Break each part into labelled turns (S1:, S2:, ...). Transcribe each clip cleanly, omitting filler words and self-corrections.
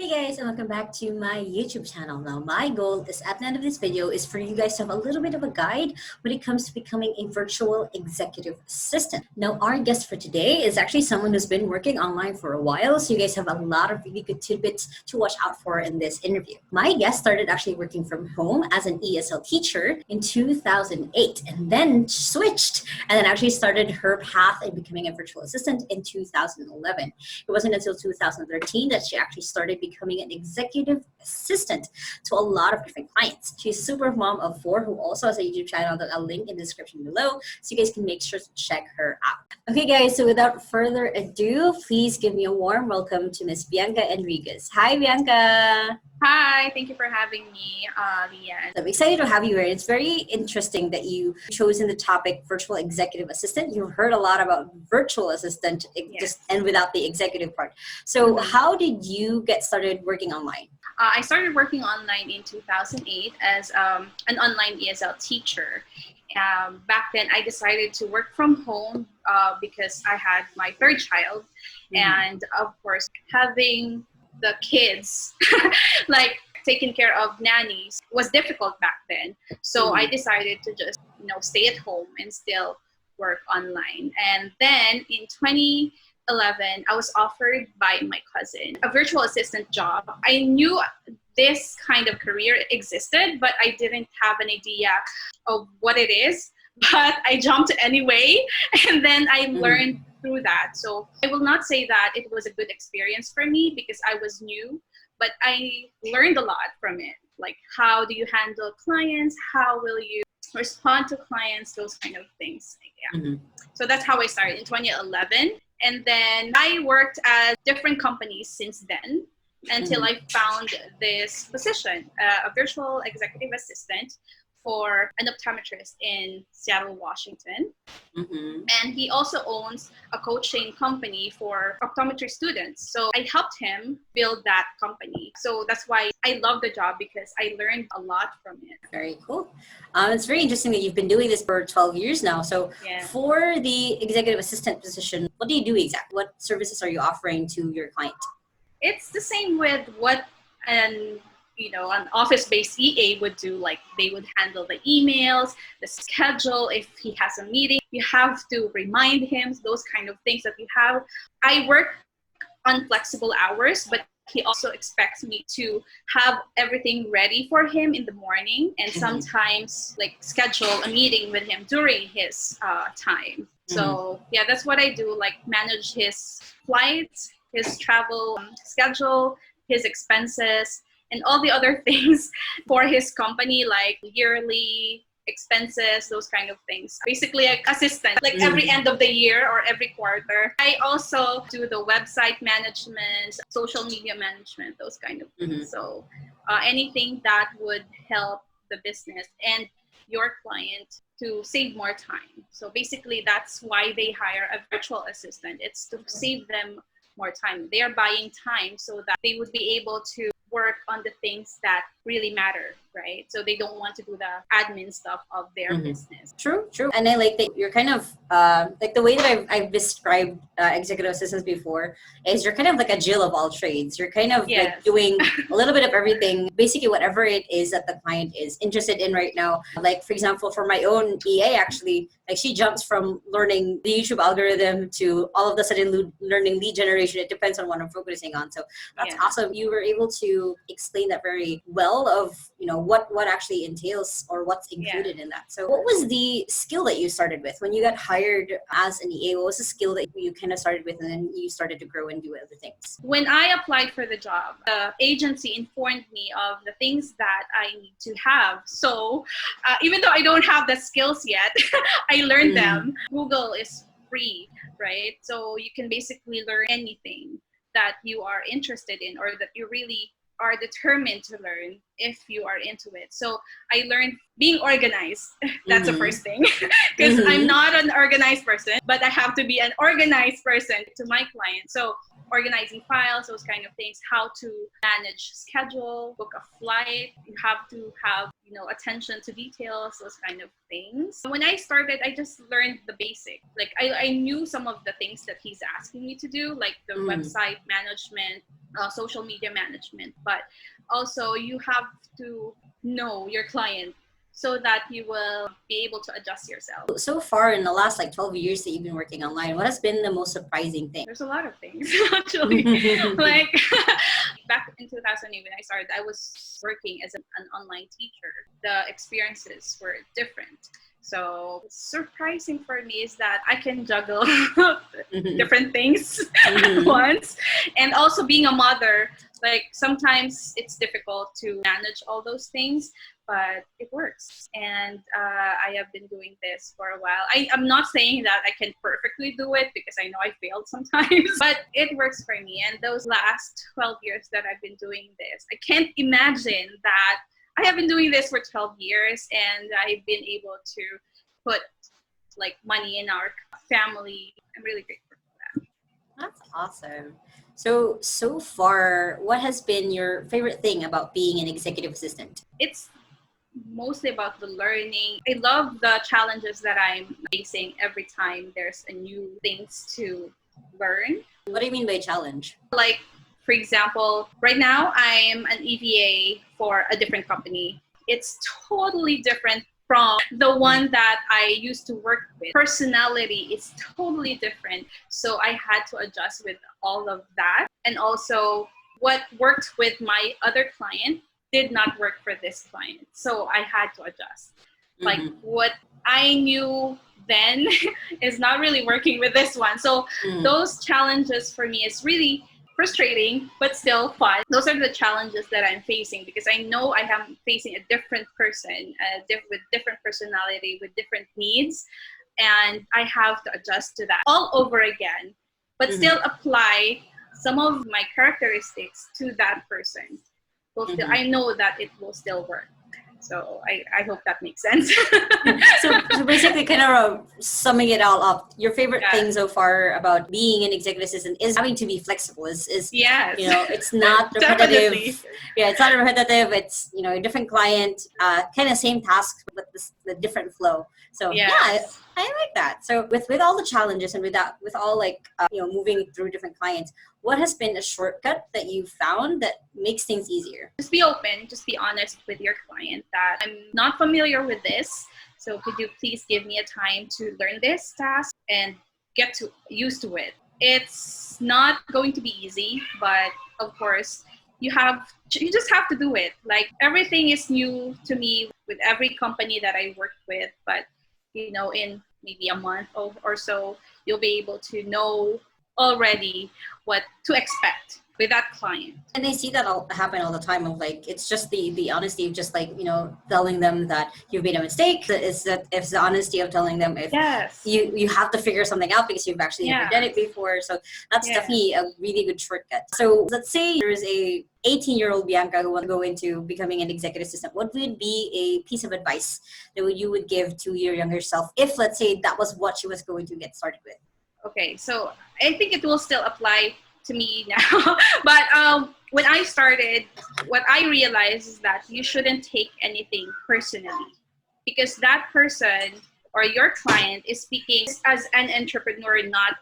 S1: Hey guys, and welcome back to my YouTube channel. Now, my goal is at the end of this video is for you guys to have a little bit of a guide when it comes to becoming a virtual executive assistant. Now, our guest for today is actually someone who's been working online for a while, so you guys have a lot of really good tidbits to watch out for in this interview. My guest started actually working from home as an ESL teacher in 2008 and then switched and then actually started her path in becoming a virtual assistant in 2011. It wasn't until 2013 that she actually started becoming an executive assistant to a lot of different clients. She's a super mom of 4 who also has a YouTube channel that I'll link in the description below, so you guys can make sure to check her out. Okay guys, so without further ado, please give me a warm welcome to Miss Bianca Enriquez. Hi Bianca!
S2: Hi, thank you for having me, Leanne.
S1: I'm excited to have you here. It's very interesting that you chosen the topic virtual executive assistant. You've heard a lot about virtual assistant, just and without the executive part. So how did you get started working online?
S2: I started working online in 2008 as an online ESL teacher. Back then, I decided to work from home because I had my 3rd child. And of course, having the kids like taking care of nannies was difficult back then. So I decided to just, stay at home and still work online. And then in 2011, I was offered by my cousin a virtual assistant job. I knew this kind of career existed, but I didn't have an idea of what it is. But I jumped anyway, and then I learned through that. So I will not say that it was a good experience for me because I was new, but I learned a lot from it. Like, how do you handle clients? How will you respond to clients? Those kind of things. Yeah. So that's how I started in 2011. And then I worked at different companies since then until I found this position, a virtual executive assistant for an optometrist in Seattle, Washington. And he also owns a coaching company for optometry students. So I helped him build that company. So that's why I love the job, because I learned a lot from it.
S1: Very cool. It's very interesting that you've been doing this for 12 years now. So for the executive assistant position, what do you do exactly? What services are you offering to your client?
S2: It's the same with what an office-based EA would do. Like, they would handle the emails, the schedule. If he has a meeting, you have to remind him, those kind of things that you have. I work on flexible hours, but he also expects me to have everything ready for him in the morning, and sometimes like schedule a meeting with him during his time. So yeah, that's what I do, like manage his flights, his travel schedule, his expenses, and all the other things for his company, like yearly expenses, those kind of things. Basically, like assistant, like every end of the year or every quarter. I also do the website management, social media management, those kind of things. So anything that would help the business and your client to save more time. So basically, that's why they hire a virtual assistant. It's to save them more time. They are buying time so that they would be able to work on the things that really matter, right? So they don't want to do the admin stuff of their business.
S1: True. And I like that you're kind of like the way that I've described executive assistants before is you're kind of like a Jill of all trades. You're kind of like doing a little bit of everything, basically whatever it is that the client is interested in right now. Like, for example, for my own EA, actually, like she jumps from learning the YouTube algorithm to all of a sudden learning lead generation. It depends on what I'm focusing on. So that's awesome. You were able to explain that very well of, what actually entails or what's included in that. So what was the skill that you started with when you got hired as an EA? What was the skill that you kind of started with and then you started to grow and do other things?
S2: When I applied for the job, the agency informed me of the things that I need to have. So even though I don't have the skills yet, I learned them. Google is free, right? So you can basically learn anything that you are interested in or that you really are determined to learn if you are into it. So I learned being organized. That's the first thing, because I'm not an organized person, but I have to be an organized person to my client. So organizing files, those kind of things, how to manage schedule, book a flight. You have to have, attention to details, those kind of things. When I started, I just learned the basic. Like I knew some of the things that he's asking me to do, like the website management, social media management, but also you have to know your client so that you will be able to adjust yourself.
S1: So far in the last 12 years that you've been working online, what has been the most surprising thing?
S2: There's a lot of things actually. Like back in 2008 when I started, I was working as an online teacher. The experiences were different. So surprising for me is that I can juggle different things at once. And also being a mother, like sometimes it's difficult to manage all those things, but it works. And I have been doing this for a while. I'm not saying that I can perfectly do it because I know I failed sometimes, but it works for me. And those last 12 years that I've been doing this, I can't imagine that I have been doing this for 12 years and I've been able to put money in our family. I'm really grateful for that.
S1: That's awesome. So far, what has been your favorite thing about being an executive assistant?
S2: It's mostly about the learning. I love the challenges that I'm facing every time there's a new things to learn.
S1: What do you mean by challenge?
S2: Like, for example, right now I'm an EVA for a different company. It's totally different from the one that I used to work with. Personality is totally different. So I had to adjust with all of that. And also what worked with my other client did not work for this client. So I had to adjust. Like what I knew then is not really working with this one. So those challenges for me is really frustrating, but still fun. Those are the challenges that I'm facing because I know I am facing a different person, with different personality, with different needs. And I have to adjust to that all over again, but still apply some of my characteristics to that person. Still, I know that it will still work. So I hope that makes sense.
S1: So basically, kind of summing it all up, your favorite thing so far about being an executive assistant is having to be flexible. Is
S2: yes.
S1: It's not repetitive. Yeah, it's not repetitive. It's a different client, kind of same task but the different flow. So yes. I like that. So with all the challenges and with all moving through different clients, what has been a shortcut that you found that makes things easier?
S2: Just be open, just be honest with your client that I'm not familiar with this. So could you please give me a time to learn this task and get used to it? It's not going to be easy, but of course you just have to do it. Like everything is new to me with every company that I worked with, but in maybe a month or so, you'll be able to know already what to expect with that client.
S1: And I see that happen all the time of it's just the honesty of just telling them that you've made a mistake. It's the honesty of telling them if you have to figure something out because you've actually never done it before. So that's definitely a really good shortcut. So let's say there's a 18-year-old Bianca who wants to go into becoming an executive assistant. What would be a piece of advice that you would give to your younger self if, let's say, that was what she was going to get started with?
S2: Okay, so I think it will still apply to me now. But when I started, what I realized is that you shouldn't take anything personally because that person or your client is speaking as an entrepreneur, not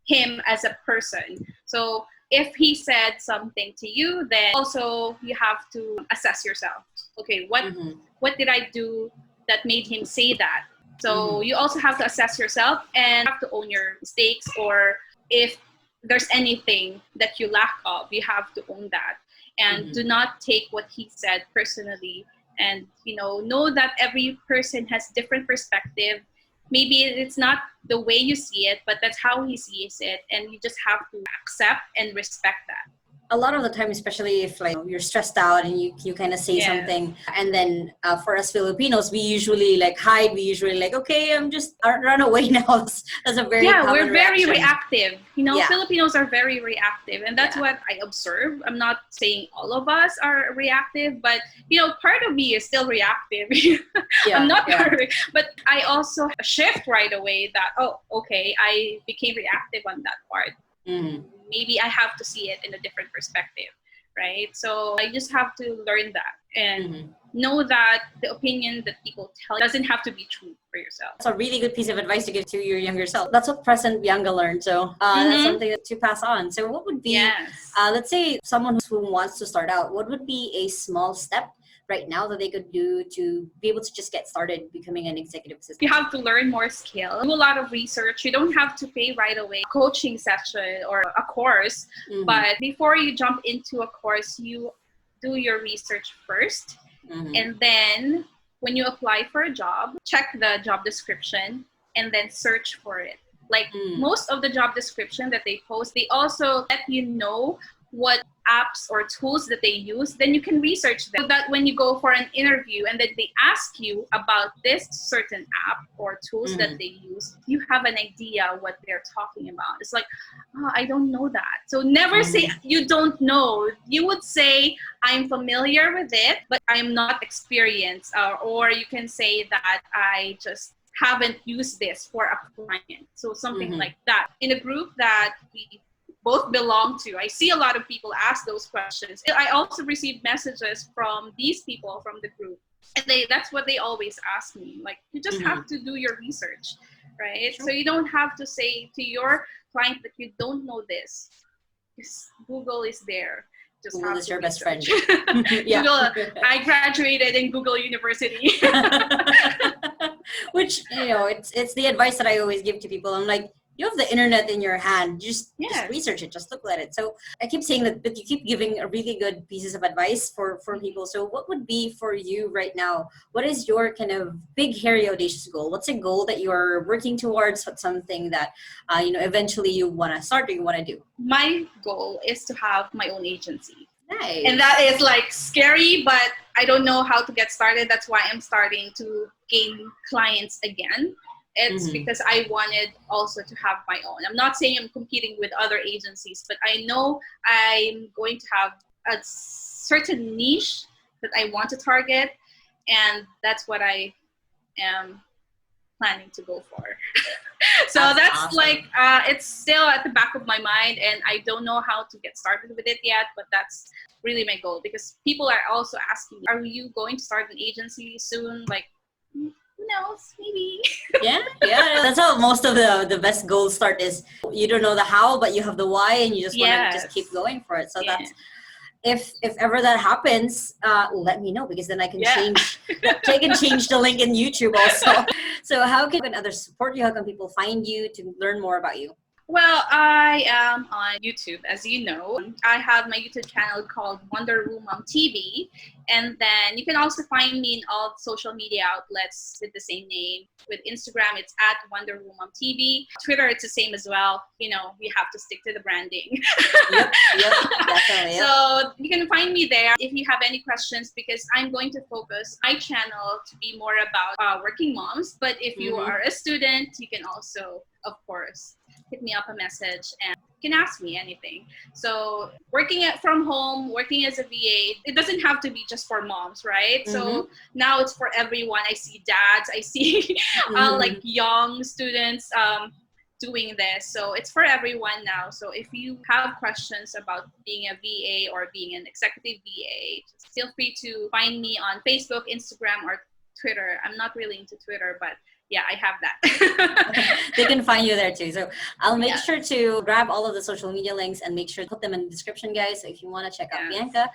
S2: him as a person. So if he said something to you, then also you have to assess yourself. Okay, what did I do that made him say that? So you also have to assess yourself and have to own your mistakes, or if there's anything that you lack of, you have to own that. And do not take what he said personally. And, know that every person has different perspective. Maybe it's not the way you see it, but that's how he sees it. And you just have to accept and respect that.
S1: A lot of the time, especially if you're stressed out and you kind of say something, and then for us Filipinos, we usually hide. We usually okay, I'm just run away now. That's a very common
S2: we're very
S1: reaction.
S2: reactive. Filipinos are very reactive, and that's what I observe. I'm not saying all of us are reactive, but part of me is still reactive. I'm not perfect, but I also shift right away that okay, I became reactive on that part.
S1: Mhm.
S2: Maybe I have to see it in a different perspective, right? So I just have to learn that and
S1: Mhm.
S2: know that the opinion that people tell doesn't have to be true for yourself.
S1: That's a really good piece of advice to give to your younger self. That's what present Bianca learned. So that's
S2: Mm-hmm.
S1: something to pass on. So what would be,
S2: Yes.
S1: let's say someone who wants to start out, what would be a small step right now that they could do to be able to just get started becoming an executive assistant?
S2: You have to learn more skill, do a lot of research. You don't have to pay right away coaching session or a course,
S1: Mhm.
S2: but before you jump into a course, you do your research first.
S1: Mhm.
S2: And then when you apply for a job, check the job description and then search for it. Like
S1: Mm.
S2: most of the job description that they post, they also let you know what apps or tools that they use. Then you can research them so that when you go for an interview and then they ask you about this certain app or tools that
S1: Mhm.
S2: they use, you have an idea what they're talking about. It's like, oh, I don't know that. So never say you don't know. You would say, I'm familiar with it, but I'm not experienced. Or you can say that I just haven't used this for a client. So something
S1: Mhm.
S2: like that. In a group that we both belong to, I see a lot of people ask those questions. I also receive messages from these people from the group. And that's what they always ask me. Like, you just have to do your research, right?
S1: Sure.
S2: So you don't have to say to your client that you don't know this. Because Google is there. Just
S1: Google
S2: have
S1: is
S2: to
S1: your best friend.
S2: research.
S1: Yeah.
S2: Google. I graduated in Google University.
S1: Which, it's the advice that I always give to people. I'm like, you have the internet in your hand. Just
S2: Yes.
S1: research it. Just look at it. So I keep saying that, but you keep giving a really good pieces of advice for people. So what would be for you right now? What is your kind of big, hairy, audacious goal? What's a goal that you're working towards? What's something that, eventually you want to start or you want to do?
S2: My goal is to have my own agency.
S1: Nice.
S2: And that is like scary, but I don't know how to get started. That's why I'm starting to gain clients again. It's because I wanted also to have my own. I'm not saying I'm competing with other agencies, but I know I'm going to have a certain niche that I want to target, and that's what I am planning to go for. So that's
S1: awesome.
S2: like it's still at the back of my mind, and I don't know how to get started with it yet, but that's really my goal, because people are also asking me, are you going to start an agency soon? Like, who knows, maybe.
S1: Yeah, that's how most of the best goals start. Is you don't know the how, but you have the why, and you just want to just keep going for it. So
S2: Yeah.
S1: that's, if ever that happens, let me know, because then I can change the link in YouTube also. So how can others support you? How can people find you to learn more about you?
S2: Well, I am on YouTube, as you know. I have my YouTube channel called WoMom TV, and then you can also find me in all social media outlets with the same name. With Instagram, it's at WoMom TV. Twitter, it's the same as well. You have to stick to the branding.
S1: Yep, definitely. Yep.
S2: So you can find me there if you have any questions, because I'm going to focus my channel to be more about working moms. But if you are a student, you can also, of course, hit me up a message and you can ask me anything. So working from home, working as a VA, it doesn't have to be just for moms, right? So now it's for everyone. I see dads, I see like young students doing this. So it's for everyone now. So if you have questions about being a VA or being an executive VA, just feel free to find me on Facebook, Instagram, or Twitter. I'm not really into Twitter, but yeah, I have that.
S1: They can find you there too. So I'll make sure to grab all of the social media links and make sure to put them in the description, guys. So if you want to check out Bianca,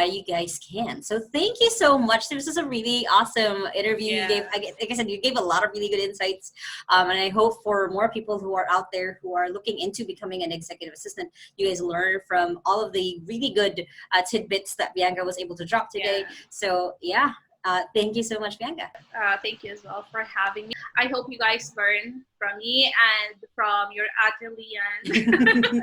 S1: you guys can. So thank you so much. This was a really awesome interview. You gave, like I said, you gave a lot of really good insights. And I hope for more people who are out there who are looking into becoming an executive assistant, you guys learn from all of the really good tidbits that Bianca was able to drop today. So yeah. Thank you so much, Bianca.
S2: Thank you as well for having me. I hope you guys learn from me and from your Ate Lian.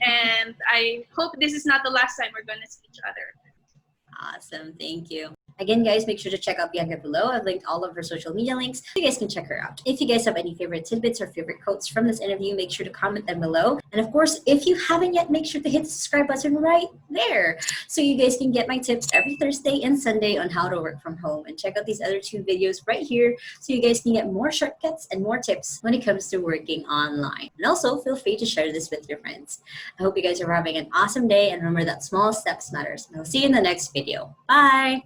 S2: And I hope this is not the last time we're going to see each other.
S1: Awesome. Thank you. Again, guys, make sure to check out Bianca below. I've linked all of her social media links so you guys can check her out. If you guys have any favorite tidbits or favorite quotes from this interview, make sure to comment them below. And of course, if you haven't yet, make sure to hit the subscribe button right there so you guys can get my tips every Thursday and Sunday on how to work from home. And check out these other 2 videos right here so you guys can get more shortcuts and more tips when it comes to working online. And also, feel free to share this with your friends. I hope you guys are having an awesome day, and remember that small steps matters. And I'll see you in the next video. Bye!